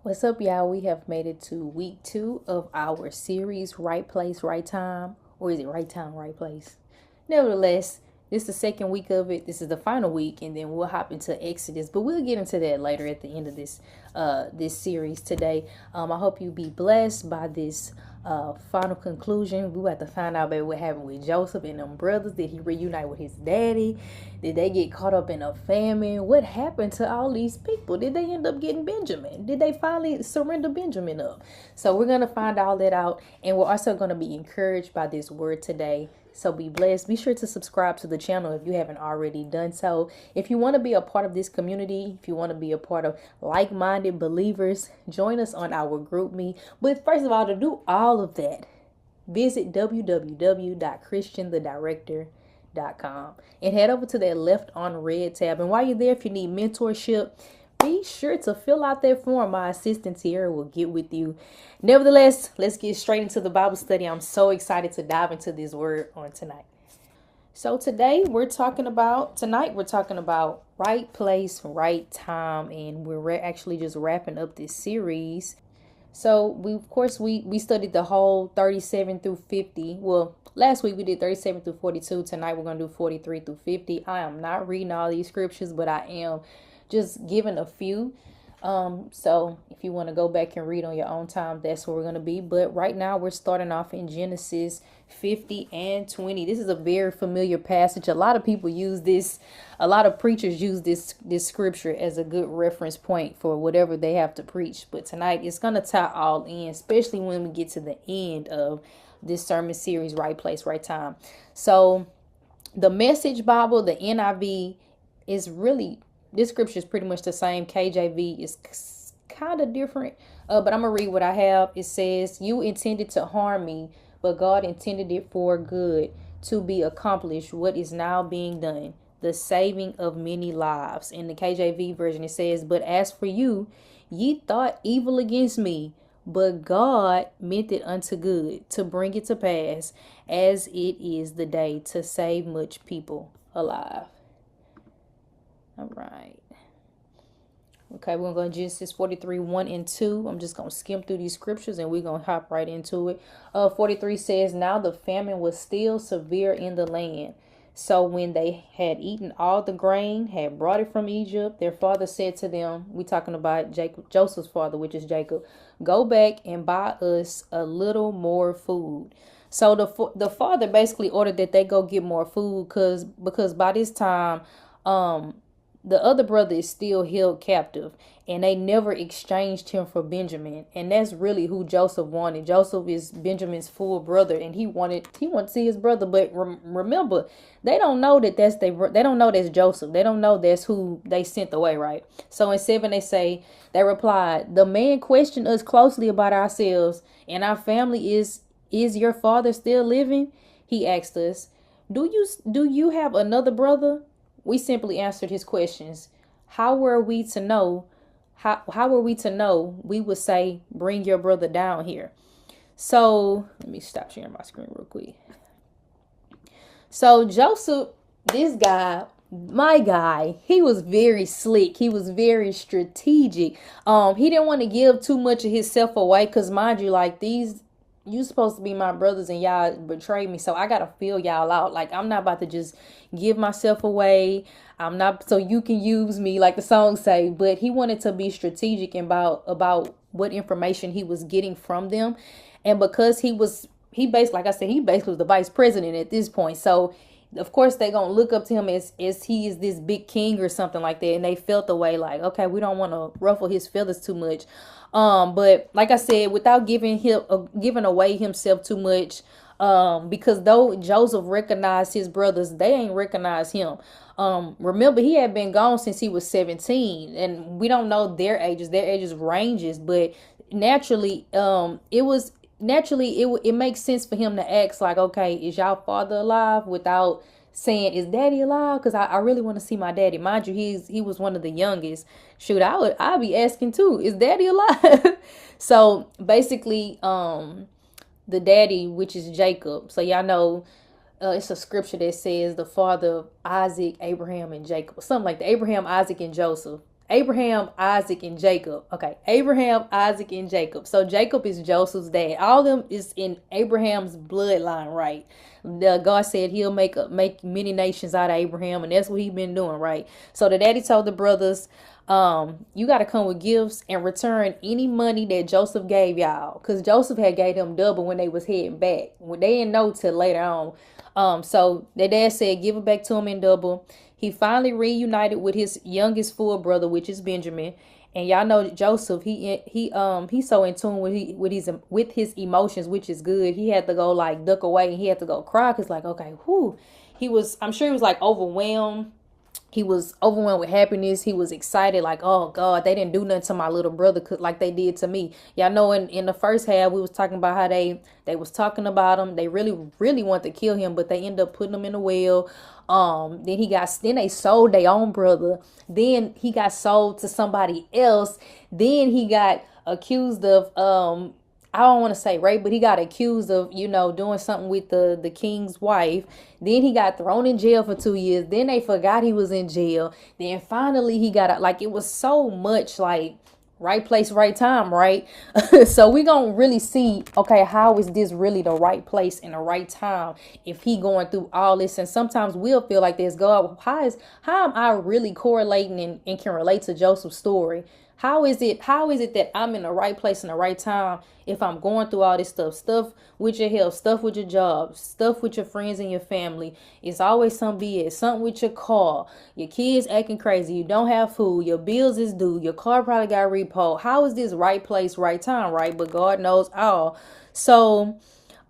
What's up, y'all? We have made it to week 2 of our series, Right Place, Right Time. Or is it Right Time, Right Place? Nevertheless, this is the second week of it. This is the final week, and then we'll hop into Exodus. But we'll get into that later at the end of this series today. I hope you be blessed by this final conclusion. We have to find out about what happened with Joseph and them brothers. Did he reunite with his daddy? Did they get caught up in a famine? What happened to all these people? Did they end up getting Benjamin? Did they finally surrender Benjamin up? So we're going to find all that out. And we're also going to be encouraged by this word today. So be blessed. Be sure to subscribe to the channel if you haven't already done so. If you want to be a part of this community, if you want to be a part of like-minded believers, join us on our group me. But first of all, to do all of that, visit www.christianthedirector.com and head over to that left on red tab. And while you're there, if you need mentorship, be sure to fill out that form. My assistant Tierra will get with you. Nevertheless, let's get straight into the Bible study. I'm so excited to dive into this word on tonight. So tonight we're talking about right place, right time, and we're actually just wrapping up this series. So we studied the whole 37 through 50. Well, last week we did 37 through 42. Tonight we're going to do 43 through 50. I am not reading all these scriptures, but I am just giving a few. So if you want to go back and read on your own time, that's where we're going to be. But right now we're starting off in Genesis 50 and 20. This is a very familiar passage. A lot of people use this. A lot of preachers use this scripture as a good reference point for whatever they have to preach. But tonight it's going to tie all in, especially when we get to the end of this sermon series, Right Place, Right Time. So the Message Bible, the NIV, is really, this scripture is pretty much the same. KJV is kind of different, but I'm going to read what I have. It says, "You intended to harm me, but God intended it for good, to be accomplished what is now being done, the saving of many lives." In the KJV version, it says, "But as for you, ye thought evil against me, but God meant it unto good, to bring it to pass, as it is the day, to save much people alive." All right. Okay, we're going to go to Genesis 43, 1 and 2. I'm just going to skim through these scriptures and we're going to hop right into it. 43 says, "Now the famine was still severe in the land. So when they had eaten all the grain, had brought it from Egypt, their father said to them," we talking about Joseph's father, which is Jacob, "Go back and buy us a little more food." So the father basically ordered that they go get more food because by this time, the other brother is still held captive, and they never exchanged him for Benjamin. And that's really who Joseph wanted. Joseph is Benjamin's full brother, and he wanted to see his brother. But remember, they don't know they don't know that's Joseph. They don't know that's who they sent away, right? So in 7 they replied, "The man questioned us closely about ourselves, and our family is your father still living?" He asked us, do you have another brother?" We simply answered his questions. How were we to know? How were we to know? We would say, "Bring your brother down here." So let me stop sharing my screen real quick. So Joseph, this guy, my guy, he was very slick. He was very strategic. He didn't want to give too much of himself away, because mind you, like, you supposed to be my brothers and y'all betrayed me, so I gotta feel y'all out. Like, I'm not about to just give myself away. I'm not so you can use me, like the song say. But he wanted to be strategic about what information he was getting from them. And because he basically, like I said, he basically was the vice president at this point. So of course they gonna look up to him as he is this big king or something like that. And they felt the way, like, okay, we don't want to ruffle his feathers too much. But like I said, without giving away himself too much, because though Joseph recognized his brothers, they ain't recognize him. Remember, he had been gone since he was 17, and we don't know their ages ranges, but naturally, it makes sense for him to ask, like, okay, is y'all father alive, without saying, "Is daddy alive?" Because I really want to see my daddy. Mind you, he was one of the youngest. Shoot, I'd be asking too, "Is daddy alive?" So basically, the daddy, which is Jacob. So y'all know, it's a scripture that says the father of Isaac, Abraham, and Jacob, something like that. Abraham, Isaac, and Joseph. Abraham, Isaac, and Jacob. Okay, Abraham, Isaac, and Jacob. So Jacob is Joseph's dad. All of them is in Abraham's bloodline, right? God said he'll make many nations out of Abraham, and that's what he's been doing, right? So the daddy told the brothers, you got to come with gifts and return any money that Joseph gave y'all, because Joseph had gave them double when they was heading back. When they didn't know till later on. So their dad said, give it back to him in double. He finally reunited with his youngest full brother, which is Benjamin. And y'all know Joseph, he's so in tune with his emotions, which is good. He had to go like duck away, and he had to go cry, because like, okay, whoo. I'm sure he was like overwhelmed. He was overwhelmed with happiness. He was excited, like, oh God, they didn't do nothing to my little brother like they did to me. Y'all know in the first half we was talking about how they was talking about him. They really wanted to kill him, but they ended up putting him in a well. Then they sold their own brother. Then he got sold to somebody else. Then he got accused of I don't want to say rape, but he got accused of, doing something with the king's wife. Then he got thrown in jail for 2 years. Then they forgot he was in jail. Then finally he got out. Like, it was so much like right place, right time, right? So we gonna really see, okay, how is this really the right place and the right time if he going through all this? And sometimes we'll feel like this, God, how am I really correlating and can relate to Joseph's story? How is it that I'm in the right place in the right time if I'm going through all this stuff with your health, stuff with your job, stuff with your friends and your family? It's always some BS, something with your car, your kids acting crazy, you don't have food, your bills is due, your car probably got repo. How is this right place, right time, right? But God knows all. So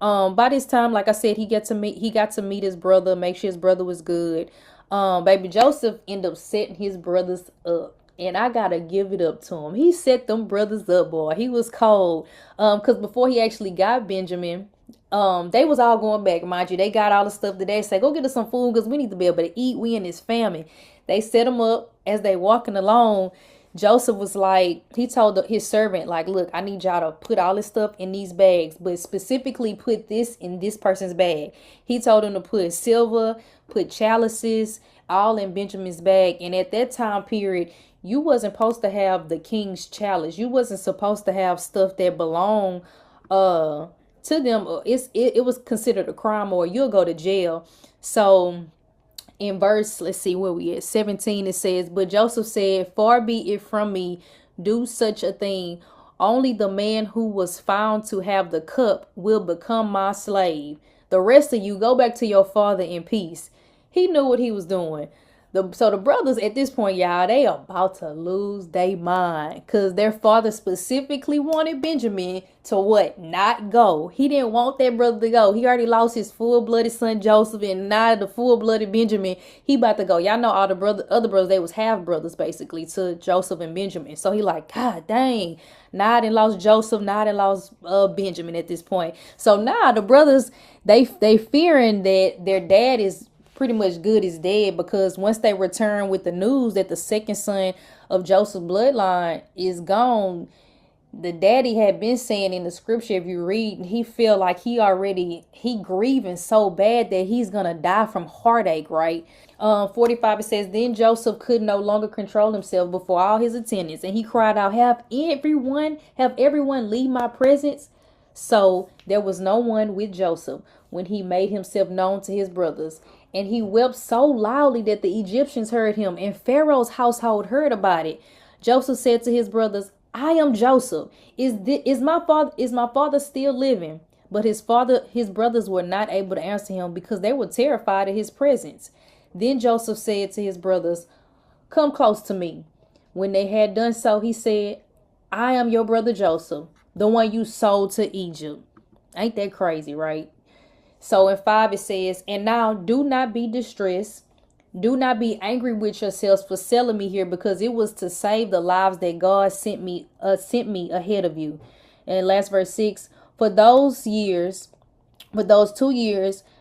by this time, like I said, he got to meet his brother, make sure his brother was good. Baby Joseph ended up setting his brothers up. And I gotta give it up to him. He set them brothers up, boy. He was cold. Cause before he actually got Benjamin, they was all going back, mind you. They got all the stuff that they say, go get us some food, because we need to be able to eat. We in this famine. They set him up as they walking along. Joseph was like, he told his servant, like, look, I need y'all to put all this stuff in these bags, but specifically put this in this person's bag. He told him to put silver, put chalices, all in Benjamin's bag. And at that time period, you wasn't supposed to have the king's chalice. You wasn't supposed to have stuff that belonged to them. It was considered a crime, or you'll go to jail. So in verse, let's see where we at, 17, it says, but Joseph said, far be it from me, do such a thing. Only the man who was found to have the cup will become my slave. The rest of you go back to your father in peace. He knew what he was doing. So the brothers at this point, y'all, they about to lose their mind, because their father specifically wanted Benjamin to what? Not go. He didn't want that brother to go. He already lost his full-blooded son Joseph, and now the full-blooded Benjamin, he about to go. Y'all know all the other brothers, they was half brothers basically to Joseph and Benjamin. So he like, God dang, now I done lost Joseph, now I done lost Benjamin at this point. So now the brothers, they fearing that their dad is pretty much good as dead, because once they return with the news that the second son of Joseph's bloodline is gone, the daddy had been saying in the scripture, if you read, he feel like he grieving so bad that he's gonna die from heartache, right? 45, it says, then Joseph could no longer control himself before all his attendants, and he cried out, have everyone leave my presence. So there was no one with Joseph when he made himself known to his brothers. And he wept so loudly that the Egyptians heard him, and Pharaoh's household heard about it. Joseph said to his brothers, I am Joseph. Is my father still living? But his brothers were not able to answer him, because they were terrified of his presence. Then Joseph said to his brothers, come close to me. When they had done so, he said, I am your brother Joseph, the one you sold to Egypt. Ain't that crazy, right? So in 5 it says, and now do not be distressed. Do not be angry with yourselves for selling me here, because it was to save the lives that God sent me ahead of you. And last verse 6, for those 2 years,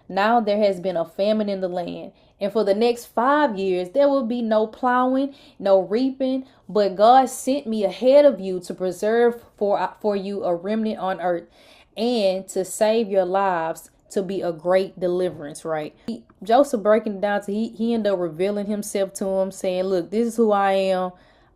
now there has been a famine in the land. And for the next 5 years, there will be no plowing, no reaping. But God sent me ahead of you to preserve for you a remnant on earth, and to save your lives, to be a great deliverance, right? Joseph breaking it down to he ended up revealing himself to him, saying, look, this is who I am.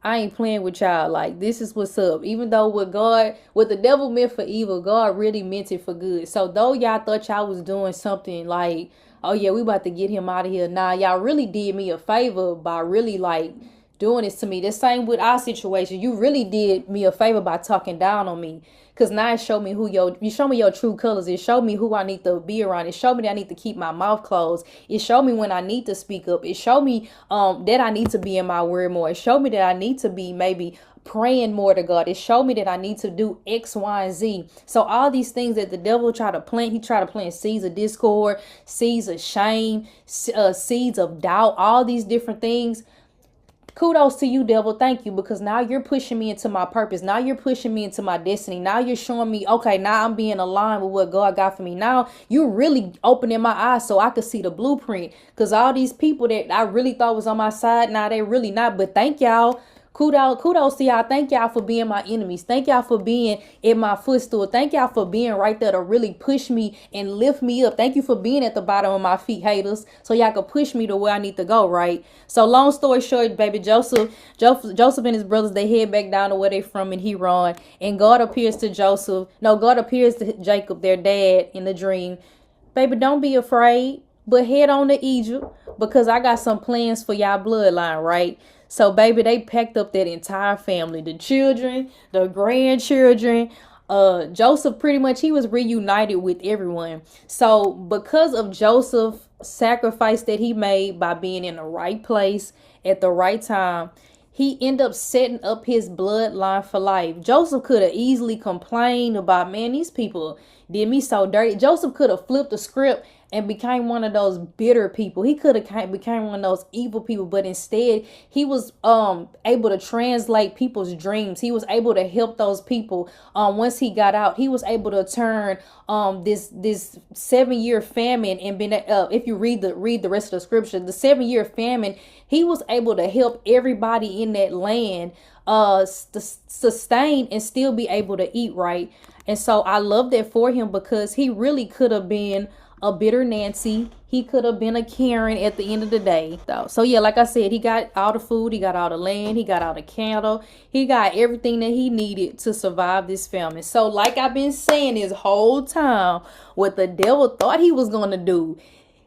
I ain't playing with y'all. Like, this is what's up. Even though what the devil meant for evil, God really meant it for good. So though y'all thought y'all was doing something like, oh yeah, we about to get him out of here. Nah, y'all really did me a favor by really like doing this to me. The same with our situation. You really did me a favor by talking down on me. Cause now it showed me you show me your true colors. It showed me who I need to be around. It showed me that I need to keep my mouth closed. It showed me when I need to speak up. It showed me that I need to be in my word more. It showed me that I need to be maybe praying more to God. It showed me that I need to do X, Y, and Z. So all these things that the devil tried to plant, he tried to plant seeds of discord, seeds of shame, seeds of doubt, all these different things. Kudos to you, devil. Thank you, because now you're pushing me into my purpose. Now you're pushing me into my destiny. Now you're showing me, okay, now I'm being aligned with what God got for me. Now you're really opening my eyes so I could see the blueprint. Because all these people that I really thought was on my side, now they really not. But thank y'all. Kudos to y'all. Thank y'all for being my enemies. Thank y'all for being in my footstool. Thank y'all for being right there to really push me and lift me up. Thank you for being at the bottom of my feet, haters, so y'all can push me to where I need to go, right? So long story short, baby, Joseph and his brothers, they head back down to where they from, and he run. And God appears to Jacob, their dad, in the dream. Baby, don't be afraid, but head on to Egypt, because I got some plans for y'all bloodline, right? So, baby, they packed up that entire family, the children, the grandchildren. Joseph, pretty much, he was reunited with everyone. So, because of Joseph's sacrifice that he made by being in the right place at the right time, he ended up setting up his bloodline for life. Joseph could have easily complained about, man, these people did me so dirty. Joseph could have flipped the script and became one of those bitter people. He could have became one of those evil people, but instead he was able to translate people's dreams. He was able to help those people. Once he got out, he was able to turn this 7-year famine, and if you read the rest of the scripture, the 7-year famine, he was able to help everybody in that land sustain and still be able to eat, right? And so I love that for him, because he really could have been a bitter Nancy. He could have been a Karen at the end of the day. So yeah, like I said, he got all the food, he got all the land, he got all the cattle, he got everything that he needed to survive this famine. So like I've been saying this whole time, what the devil thought he was going to do,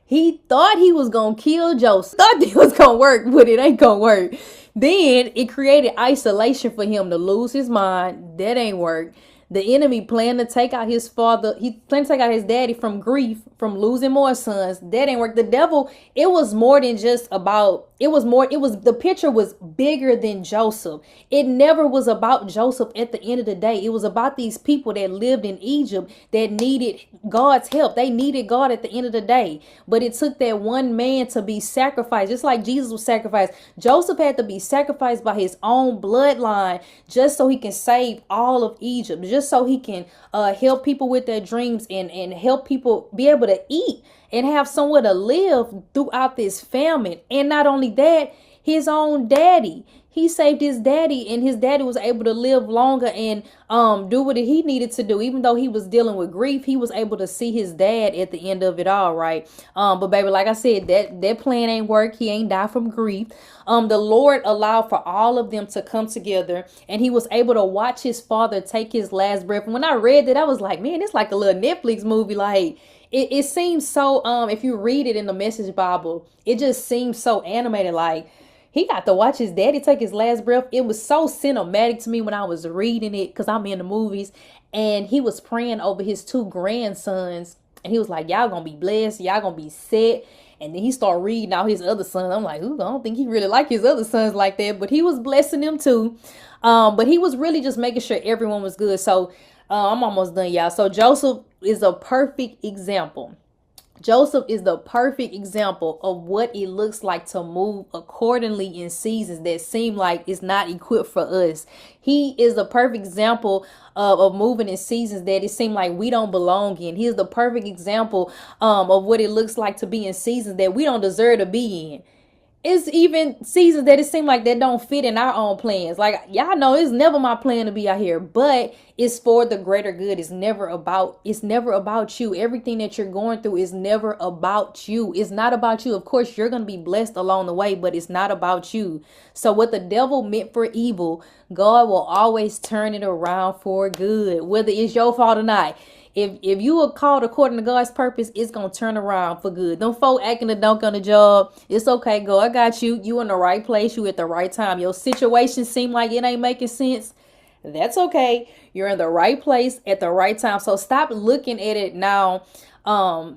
he thought he was going to kill Joseph. Thought it was going to work, but it ain't going to work. Then it created isolation for him to lose his mind. That ain't work. The enemy planned to take out his father. He planned to take out his daddy from grief, from losing more sons. That ain't work. The devil, it was more than just about, the picture was bigger than Joseph. It never was about Joseph at the end of the day. It was about these people that lived in Egypt that needed God's help. They needed God at the end of the day. But it took that one man to be sacrificed, just like Jesus was sacrificed. Joseph had to be sacrificed by his own bloodline just so he can save all of Egypt, just so he can help people with their dreams and help people be able to eat and have somewhere to live throughout this famine. And not only that, his own daddy, he saved his daddy, and his daddy was able to live longer and do what he needed to do. Even though he was dealing with grief, he was able to see his dad at the end of it all, right? But baby, like I said, that plan ain't work. He ain't died from grief. The Lord allowed for all of them to come together, and he was able to watch his father take his last breath. And when I read that, I was like, man, it's like a little Netflix movie. Like, it seems so, if you read it in the Message Bible, it just seems so animated. Like, he got to watch his daddy take his last breath. It was so cinematic to me when I was reading it, because I'm in the movies. And he was praying over his 2 grandsons. And he was like, y'all gonna be blessed. Y'all gonna be set. And then he started reading out his other sons. I'm like, ooh, I don't think he really liked his other sons like that. But he was blessing them too. But he was really just making sure everyone was good. So I'm almost done, y'all. So Joseph is a perfect example. Joseph is the perfect example of what it looks like to move accordingly in seasons that seem like it's not equipped for us. He is the perfect example of moving in seasons that it seems like we don't belong in. He is the perfect example of what it looks like to be in seasons that we don't deserve to be in. it's even seasons that it seems like that don't fit in our own plans. Like, y'all know it's never my plan to be out here, but it's for the greater good. It's never about you. Everything that you're going through is never about you. It's not about you. Of course, you're going to be blessed along the way, but it's not about you. So what the devil meant for evil, God will always turn it around for good, whether it's your fault or not. If you are called according to God's purpose, it's gonna turn around for good. Them folk acting a dunk on the job. It's okay, God, I got you. You in the right place, you at the right time. Your situation seem like it ain't making sense. That's okay. You're in the right place at the right time. So stop looking at it now.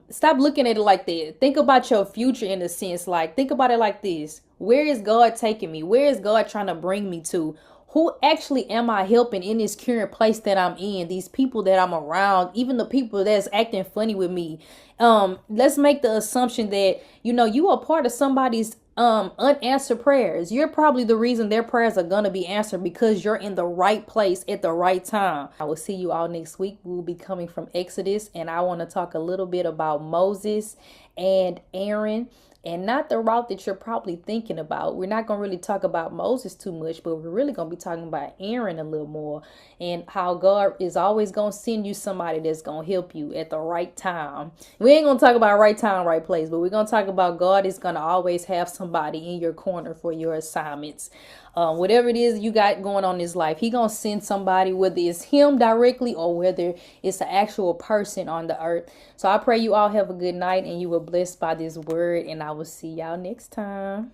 Stop looking at it like that. Think about your future in a sense. Like, think about it like this. Where is God taking me? Where is God trying to bring me to? Who actually am I helping in this current place that I'm in? These people that I'm around, even the people that's acting funny with me. Let's make the assumption that, you are part of somebody's unanswered prayers. You're probably the reason their prayers are going to be answered because you're in the right place at the right time. I will see you all next week. We will be coming from Exodus, and I want to talk a little bit about Moses and Aaron, and not the route that you're probably thinking about. We're not going to really talk about Moses too much, but we're really going to be talking about Aaron a little more, and how God is always going to send you somebody that's going to help you at the right time. We ain't going to talk about right time, right place, but we're going to talk about God is going to always have somebody in your corner for your assignments. Whatever it is you got going on in this life, he gonna send somebody, whether it's him directly or whether it's an actual person on the earth. So I pray you all have a good night and you were blessed by this word, and I will see y'all next time.